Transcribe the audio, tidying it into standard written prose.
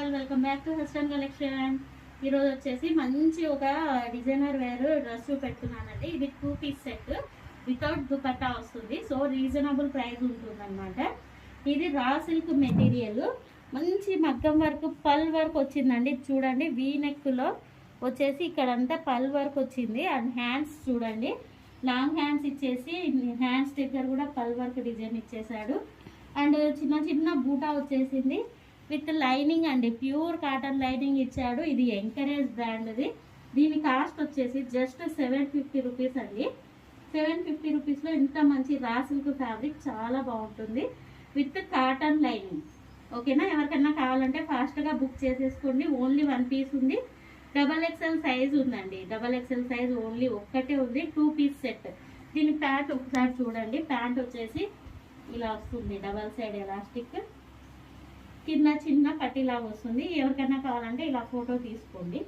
All, welcome back to Huston collection. ఈరోజు వచ్చేసి మంచి ఒక డిజైనర్ వేర్ డ్రెస్ పెట్టుకున్నానండి. ఇది 2 పీస్ సెట్ వితౌట్ దుపట్టా వస్తుంది. సో రీజనబుల్ ప్రైస్ ఉంటుంది అనమాట. ఇది రా సిల్క్ మెటీరియల్, మంచి మగ్గం వర్క్, పల్ వర్క్ వచ్చిందండి. చూడండి, వీ నెక్ లో వచ్చేసి ఇక్కడంతా పల్ వర్క్ వచ్చింది. అండ్ హ్యాండ్స్ చూడండి, లాంగ్ హ్యాండ్స్ ఇచ్చేసి హ్యాండ్స్ దగ్గర కూడా పల్ వర్క్ డిజైన్ ఇచ్చేసాడు. అండ్ చిన్న చిన్న బూటా వచ్చేసింది విత్ లైనింగ్ అండి, ప్యూర్ కాటన్ లైనింగ్ ఇచ్చాడు. ఇది ఎంకరేజ్ బ్రాండ్ది. దీని కాస్ట్ వచ్చేసి జస్ట్ 750 రూపీస్ అండి. 750 రూపీస్లో ఇంత మంచి రా సిల్క్ ఫ్యాబ్రిక్ చాలా బాగుంటుంది విత్ కాటన్ లైనింగ్. ఓకేనా, ఎవరికైనా కావాలంటే ఫాస్ట్గా బుక్ చేసేసుకోండి. ఓన్లీ 1 పీస్ ఉంది. XXL సైజ్ ఉందండి. XXL సైజ్ ఓన్లీ ఒక్కటే ఉంది. 2 పీస్ సెట్. దీని ప్యాంట్ ఒకసారి చూడండి. ప్యాంట్ వచ్చేసి ఇలా వస్తుంది, డబల్ సైడ్ ఎలాస్టిక్, కింద చిన్న పట్టీలాగా వస్తుంది. ఎవరికైనా కావాలంటే ఇలా ఫోటో తీసుకోండి.